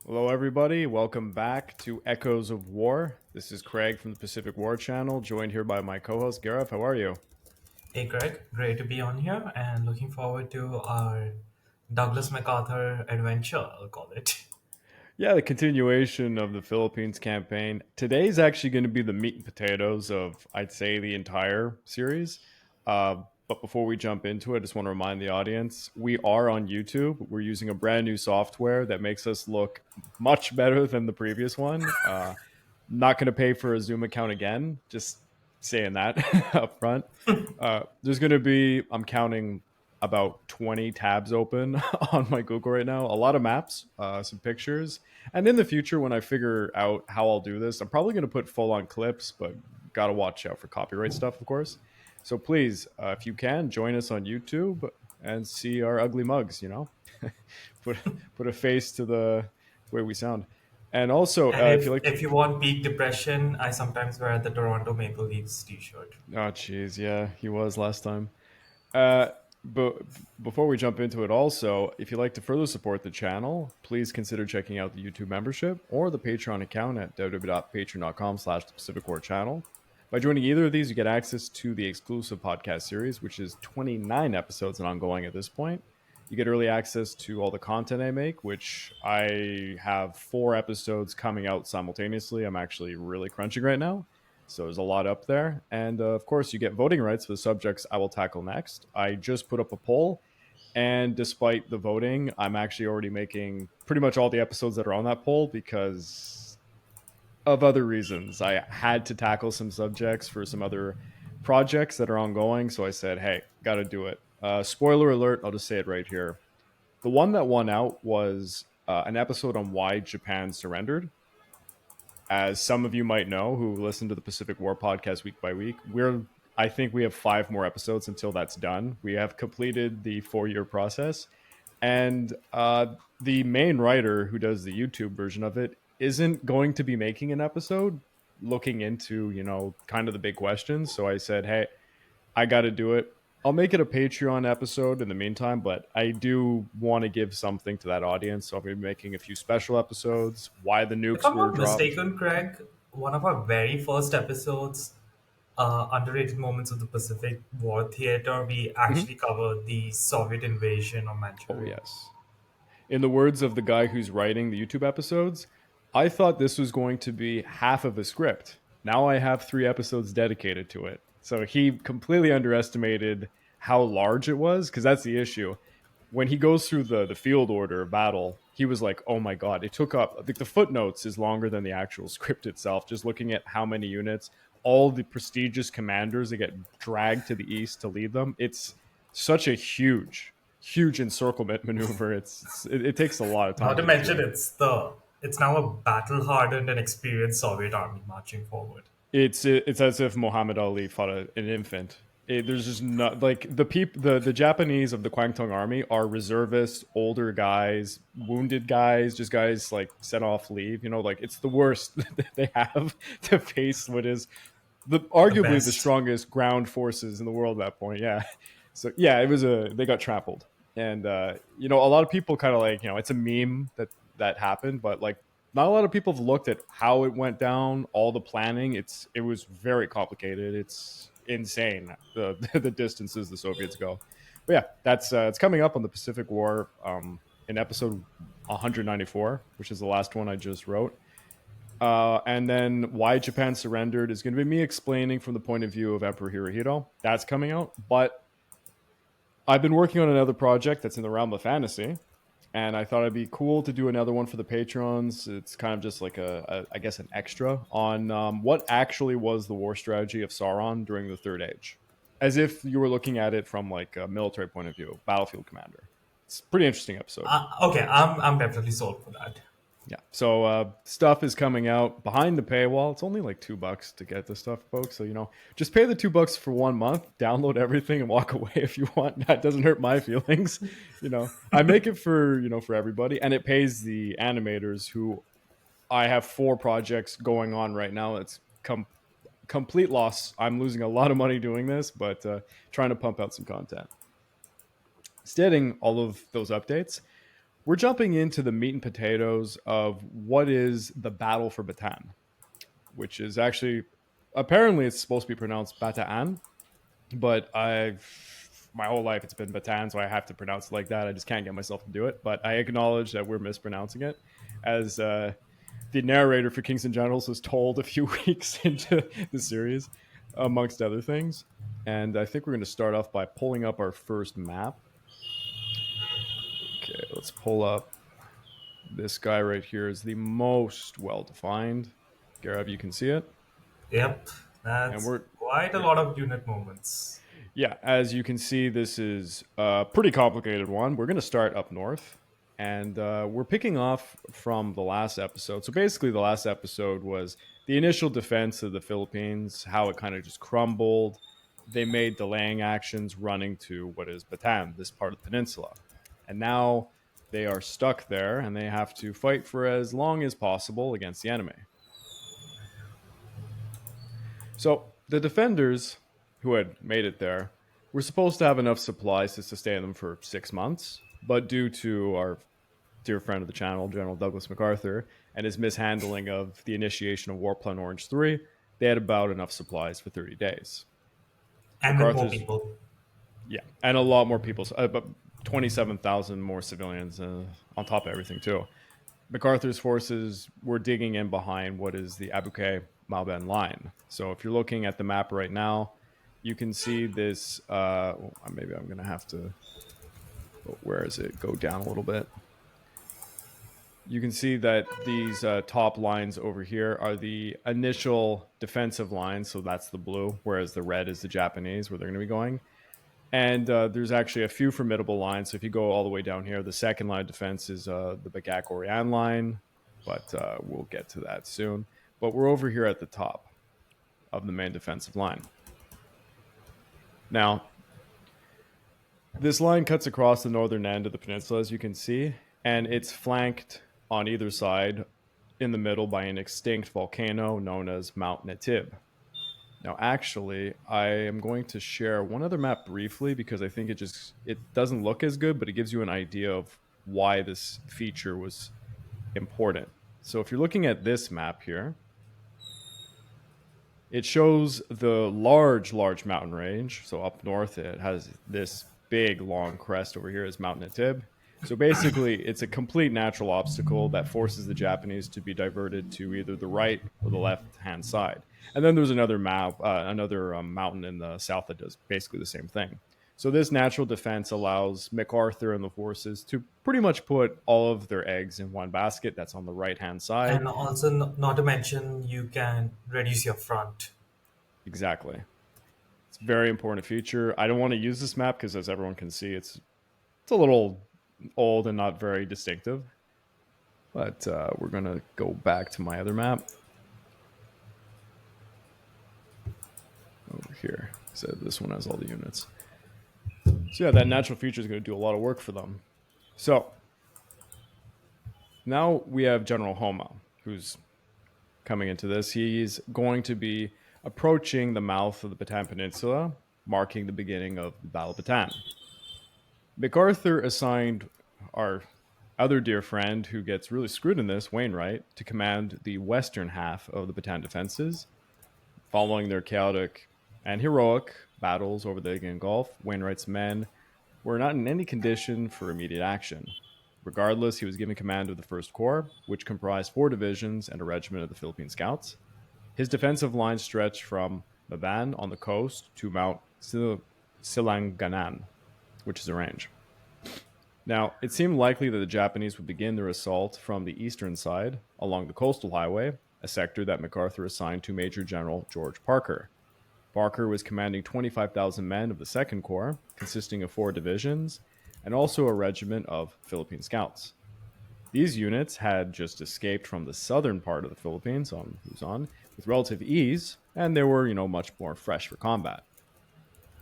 Hello, everybody. Welcome back to Echoes of War. This is Craig from the Pacific War Channel, joined here by my co-host Gareth. How are you? Hey Greg, great to be on here and looking forward to our Douglas MacArthur adventure, I'll call it. Yeah, the continuation of the Philippines campaign. Today's actually going to be the meat and potatoes of, I'd say, the entire series. But before we jump into it, I just want to remind the audience we are on YouTube. We're using a brand new software that makes us look much better than the previous one. Not going to pay for a Zoom account again. Just saying that up front. There's going to be, I'm counting about 20 tabs open on my Google right now. A lot of maps, some pictures. And in the future, when I figure out how I'll do this, I'm probably going to put full on clips, but got to watch out for copyright stuff, of course. So please, if you can, join us on YouTube and see our ugly mugs, put, put a face to the way we sound. And also, And if you if like to. if you want peak depression, I sometimes wear the Toronto Maple Leafs t-shirt. Oh, jeez. Yeah, he was last time. Uh, but before we jump into it, also, if you'd like to further support the channel, please consider checking out the YouTube membership or the Patreon account at www.patreon.com/the Pacific War Channel. By joining either of these, you get access to the exclusive podcast series, which is 29 episodes and ongoing at this point. You get early access to all the content I make, which I have 4 episodes coming out simultaneously. I'm actually really crunching right now. So there's a lot up there. And of course, you get voting rights for the subjects I will tackle next. I just put up a poll. And despite the voting, I'm actually already making pretty much all the episodes that are on that poll because of other reasons. I had to tackle some subjects for some other projects that are ongoing. So I said, hey, got to do it. Spoiler alert, I'll just say it right here. The one that won out was an episode on why Japan surrendered. As some of you might know who listen to the Pacific War podcast week by week, I think we have 5 more episodes until that's done. We have completed the 4-year process, and the main writer who does the YouTube version of it isn't going to be making an episode looking into kind of the big questions. So I said, hey, I got to do it. I'll make it a Patreon episode in the meantime, but I do want to give something to that audience. So I'm going to be making a few special episodes, why the If nukes I'm were not dropped. mistaken, Craig, one of our very first episodes, underrated moments of the Pacific War theater, we Mhm. actually covered the Soviet invasion of Oh, Manchuria. yes. In the words of the guy who's writing the YouTube episodes, I thought this was going to be half of a script. Now I have 3 episodes dedicated to it. So he completely underestimated how large it was, because that's the issue. When he goes through the field order of battle, he was like, "Oh my god, it took up like the footnotes is longer than the actual script itself." Just looking at how many units, all the prestigious commanders that get dragged to the east to lead them, it's such a huge encirclement maneuver. It takes a lot of Not time to to get mention, through. it's now a battle-hardened and experienced Soviet army marching forward. It's as if Muhammad Ali fought an infant. There's just not like the Japanese of the Kwangtung army are reservists, older guys, wounded guys, just guys like sent off leave. Like it's the worst that they have to face what is the The arguably the best. strongest ground forces in the world at that point. Yeah. So yeah, they got trampled. And a lot of people kind of like, it's a meme that happened, but like not a lot of people have looked at how it went down, all the planning. It was very complicated. It's insane the distances the Soviets go. But yeah, that's it's coming up on the Pacific War in episode 194, which is the last one I just wrote. And then why Japan surrendered is going to be me explaining from the point of view of Emperor Hirohito. That's coming out. But I've been working on another project that's in the realm of fantasy, and I thought it'd be cool to do another one for the patrons. It's kind of just like I guess, an extra on what actually was the war strategy of Sauron during the Third Age, as if you were looking at it from like a military point of view, battlefield commander. It's a pretty interesting episode. Okay, I'm definitely sold for that. Yeah. So stuff is coming out behind the paywall. It's only like $2 to get the stuff, folks. So just pay the $2 for 1 month, download everything, and walk away if you want. That doesn't hurt my feelings. I make it for everybody, and it pays the animators who I have 4 projects going on right now. It's complete loss. I'm losing a lot of money doing this, but trying to pump out some content. Stating all of those updates, we're jumping into the meat and potatoes of what is the Battle for Bataan, which is actually apparently it's supposed to be pronounced Bataan, but I've my whole life it's been Bataan, so I have to pronounce it like that. I just can't get myself to do it. But I acknowledge that we're mispronouncing it, as the narrator for Kings and Generals was told a few weeks into the series, amongst other things. And I think we're going to start off by pulling up our first map. Okay, let's pull up this guy right here is the most well defined. Garab, you can see it. Yep, And that's we're quite a yeah, lot of unit movements. yeah, as you can see, this is a pretty complicated one. We're going to start up north, and we're picking off from the last episode. So basically, the last episode was the initial defense of the Philippines, how it kind of just crumbled. They made delaying actions running to what is Bataan, this part of the peninsula. And now they are stuck there, and they have to fight for as long as possible against the enemy. So the defenders who had made it there were supposed to have enough supplies to sustain them for 6 months, but due to our dear friend of the channel, General Douglas MacArthur, and his mishandling of the initiation of War Plan Orange 3, they had about enough supplies for 30 days. And with more MacArthur's, people. yeah, and a lot more people, about 27,000 more civilians on top of everything, too. MacArthur's forces were digging in behind what is the Abuke Malben line. So if you're looking at the map right now, you can see this. Maybe I'm going to have to. Where is it? Go down a little bit. You can see that these top lines over here are the initial defensive lines. So that's the blue, whereas the red is the Japanese, where they're going to be going. And there's actually a few formidable lines. So if you go all the way down here, the second line of defense is the Bagac Orian line, but we'll get to that soon. But we're over here at the top of the main defensive line. Now, this line cuts across the northern end of the peninsula, as you can see, and it's flanked on either side in the middle by an extinct volcano known as Mount Netib. Now, actually, I am going to share one other map briefly because I think it doesn't look as good, but it gives you an idea of why this feature was important. So if you're looking at this map here, it shows the large mountain range. So up north, it has this big long crest over here is Mount Netib. So basically, it's a complete natural obstacle that forces the Japanese to be diverted to either the right or the left hand side. And then there's another mountain in the south that does basically the same thing. So this natural defense allows MacArthur and the forces to pretty much put all of their eggs in one basket that's on the right hand side. And also, not to mention, you can reduce your front. Exactly. It's a very important feature. I don't want to use this map because, as everyone can see, it's a little old and not very distinctive. But we're going to go back to my other map. Over here. So this one has all the units. So yeah, that natural feature is going to do a lot of work for them. So now we have General Homa, who's coming into this. He's going to be approaching the mouth of the Bataan Peninsula, marking the beginning of the Battle of Bataan. MacArthur assigned our other dear friend, who gets really screwed in this, Wainwright, to command the western half of the Bataan defenses. Following their chaotic and heroic battles over the Aegean Gulf, Wainwright's men were not in any condition for immediate action. Regardless, he was given command of the 1st Corps, which comprised 4 divisions and a regiment of the Philippine Scouts. His defensive line stretched from Maban on the coast to Mount Silanganan, which is a range. Now, it seemed likely that the Japanese would begin their assault from the eastern side along the coastal highway, a sector that MacArthur assigned to Major General George Parker. Parker was commanding 25,000 men of the 2nd Corps, consisting of 4 divisions, and also a regiment of Philippine Scouts. These units had just escaped from the southern part of the Philippines on Luzon with relative ease, and they were, much more fresh for combat.